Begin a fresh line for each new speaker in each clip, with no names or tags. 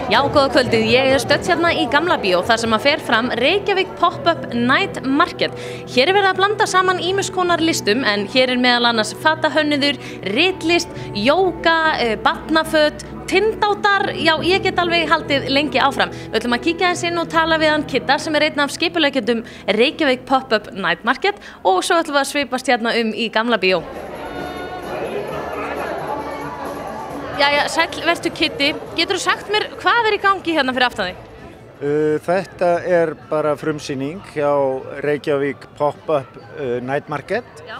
Já, góða kvöldið. Ég stödd hérna í Gamla bíó þar sem að fer fram Reykjavík Pop-up Night Market. Hér verið að blanda saman ýmiss konar listum en hér meðal annars fatahönnuður, ritlist, jóga, barnaföt, tindáttar, já, ég get alveg haldið lengi áfram. Við ætlum að kíkja eins inn og tala við hann Kidda sem einn af skipuleikendum Reykjavík Pop-up Night Market og svo ætlum við að svipast hérna í Gamla bíó. Jæja, sæll, vertu Kiddi. Geturðu sagt mér hvað í gangi hérna fyrir aftan þig?
Þetta bara frumsýning hjá Reykjavík Pop-up Night Market.
Já.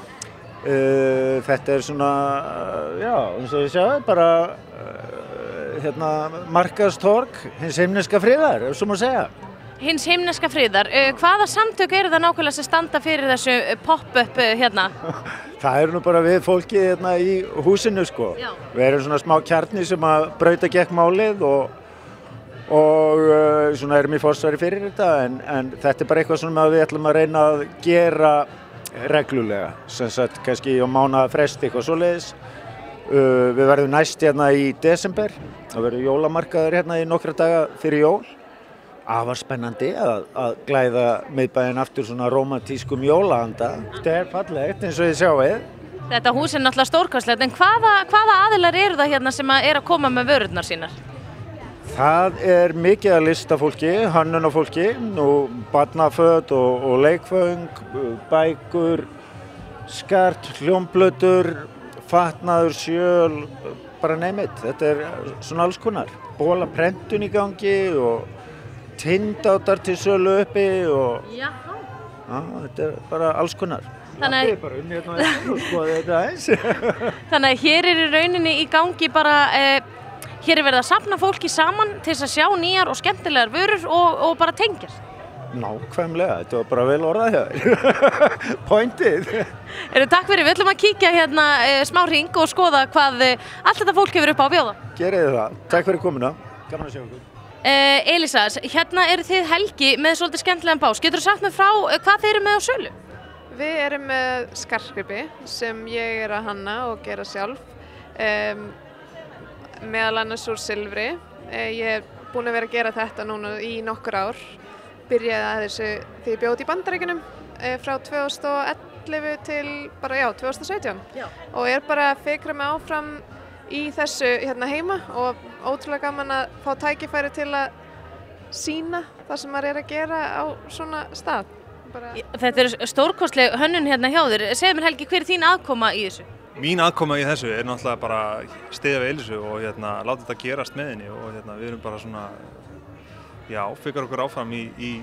Þetta svona, já, eins og ég sagði, bara markaðstorg hins himneska friðar, ef svo má segja.
Hins himneska friðar. Hvaða samtök eru það nákvæmlega sem standa fyrir þessu pop-up hérna?
Það nú bara við fólki hérna í húsinu, sko.
Já.
Við erum svona smá kjarni sem að brauta gegn málið og svona erum í forsvari fyrir þetta en þetta bara eitthvað sem við ætlum að reyna að gera reglulega, sem sagt kannski á mánaða fresti eitthvað svoleiðis. Við verðum næst hérna í desember, það verður jólamarkaður hérna í nokkra daga fyrir jól. Afar spennandi að glæða miðbæinn aftur svona rómantískum jólaanda. Þetta fallegt eins og þið sjáið.
Þetta hús náttúrulega stórkostlegt, en hvaða aðilar eru það hérna sem eru að koma með vörurnar sínar?
Það mikið að listafólki, hönnunarfólki, barnaföt og leikföng, bækur, skart, hljómplötur, fatnaður, sjöl, bara neymitt. Þetta svona alls konar. Bólaprentun í gangi og tindáttar til sölu uppi og
Já,
þetta bara alls konar.
Þannig
bara hérna og skoða þetta eins.
Þannig að hér í rauninni í gangi bara, hér verið að safna fólki saman til þess að sjá nýjar og skemmtilegar vörur og bara tengjast.
Nákvæmlega, þetta var bara vel orðað hér. Pointið.
Takk fyrir, við ætlum að kíkja hérna smá hring og skoða hvað allt þetta fólk hefur upp á að bjóða.
Gerið það. Takk fyrir komuna. Gaman að sjá ykkur.
Elísa, hérna þið Helgi með svolítið skemmtilegan bás. Geturðu sagt mér frá hvað þið eru með á sölu?
Við erum með skartgripi sem ég að hanna og gera sjálf, meðal annars úr silfri. Ég búin að vera að gera þetta núna í nokkur ár. Byrjaði að þessu því ég bjóð í Bandaríkjunum frá 2011 til bara 2017.
Já.
Og bara að fikra mig áfram í þessu hérna heima og ótrúlega gaman að fá tækifæri til að sýna það sem maður að gera á svona stað.
Þetta stórkostleg hönnun hérna hjá þér. Segðu mér Helgi, hver þín aðkoma í þessu?
Mín aðkoma í þessu náttúrulega bara styðja við Elísu og láta þetta gerast með henni og við erum bara svona, já, fikrar okkur áfram í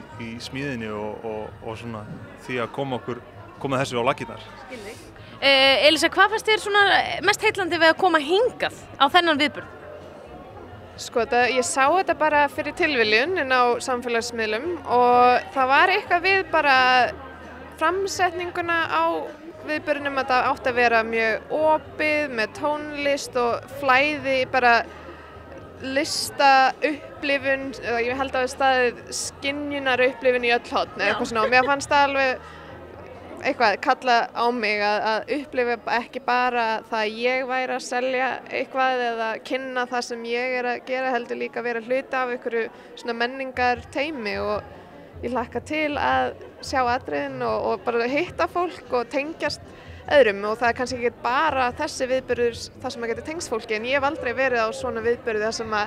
smíðinni og svona því að koma þessu á laggirnar.
Skilði. Elísa, hvað fannst þér svona mest heillandi við að koma hingað á þennan viðburð?
Sko, ég sá þetta bara fyrir tilviljun inn á samfélagsmiðlum og það var eitthvað við bara framsetninguna á viðburðinum að það átti að vera mjög opið með tónlist og flæði, bara listaupplifun, ég held að það staðið skynjunarupplifun í öll horn eða eitthvað svona og mér fannst það alveg eitthvað kalla á mig að upplifa ekki bara það að ég væri að selja eitthvað eða kynna það sem ég að gera, heldur líka að vera hluti af einhverju svona menningar teymi og ég hlakka til að sjá atriðin og bara hitta fólk og tengjast öðrum og það kannski ekki bara þessi viðburður þar sem maður getur tengst fólki en ég hef aldrei verið á svona viðburði þar sem að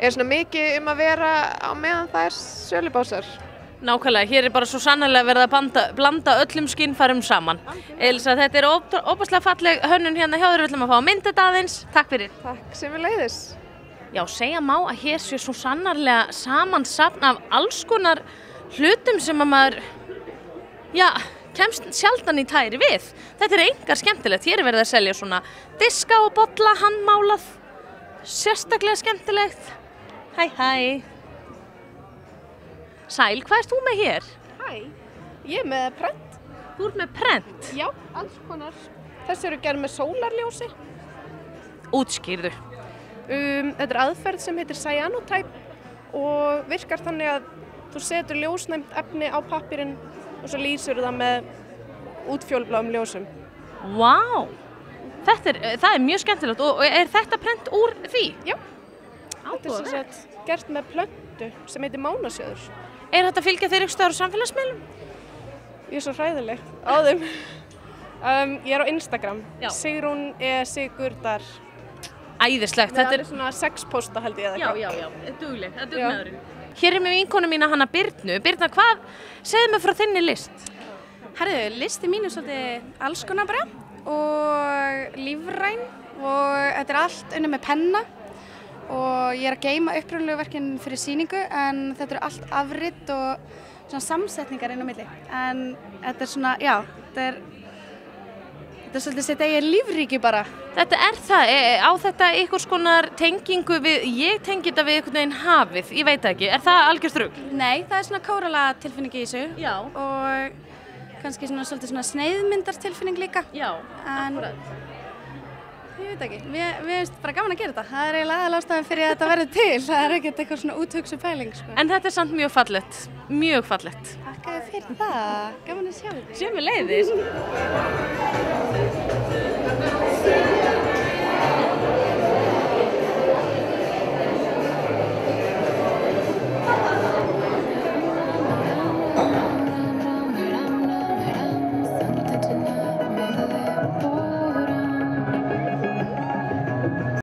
svona mikið að vera á meðan það sölubásar.
Nákvæmlega, hér bara svo sannarlega verið að blanda öllum skynfærum saman. Elísa, þetta óbúslega falleg hönnun hérna hjá þér, við ætlum að fá að mynda þetta aðeins. Takk fyrir.
Takk sömuleiðis.
Já, segja má að hér sé svo sannarlega samansafn af alls konar hlutum sem að maður, já, kemst sjaldan í tæri við. Þetta einkar skemmtilegt, hér verið að selja svona diska og bolla, handmálað, sérstaklega skemmtilegt. Hæ, hæ. Sæl, hvað þú með hér?
Hæ, ég með prent.
Þú ert með prent?
Já, alls konar. Þessi eru gerð með sólarljósi.
Útskýrðu.
Þetta aðferð sem heitir cyanotype og virkar þannig að þú setur ljósnæmt efni á pappírinn og svo lýsur það með útfjólubláum ljósum.
Vá, það mjög skemmtilegt og þetta prent úr því?
Já. Þetta er sem sagt gert með plöntu sem heitir mánasjöður.
Er þetta að fylgja þér ykkur staðar á samfélagsmiðlum?
Ég er svo hræðileg á þeim. Ég er á Instagram, Sigrún Sigurdar.
Æðislegt.
Þetta er svona 6 pósta held ég eða
Já, dugleg, það er dugnaðurinn. Hér er með vinkonu mína hana Birnu. Birna, hvað segðu mig frá þinni list?
Herðu, listi mín er svolítið alls konar bara og lífræn og þetta er allt unnið með penna og ég er að geyma upprunalegu verkin fyrir sýningu en þetta eru allt afrit og svona samsetningar inn á milli. En þetta er svona, já, þetta er svolítið sitt eigið lífríki bara.
Þetta er það, á þetta einhvers konar tengingu við, ég tengi þetta við einhvern veginn hafið, ég veit ekki, er það algjörst rugl?
Nei, það er svona kórala tilfinning í þessu.
Já.
Og kannski svona svolítið svona sneiðmyndartilfinning líka.
Já,
akkurat. Ég veit ekki, mér finnst bara gaman að gera þetta. Það er eiginlega aðalástæðan fyrir að þetta verður til. Það er ekkert eitthvað svona úthugsu pæling, sko.
En þetta er samt mjög fallegt, mjög fallegt.
Takk fyrir það, gaman að sjá þetta.
Sömuleiðis.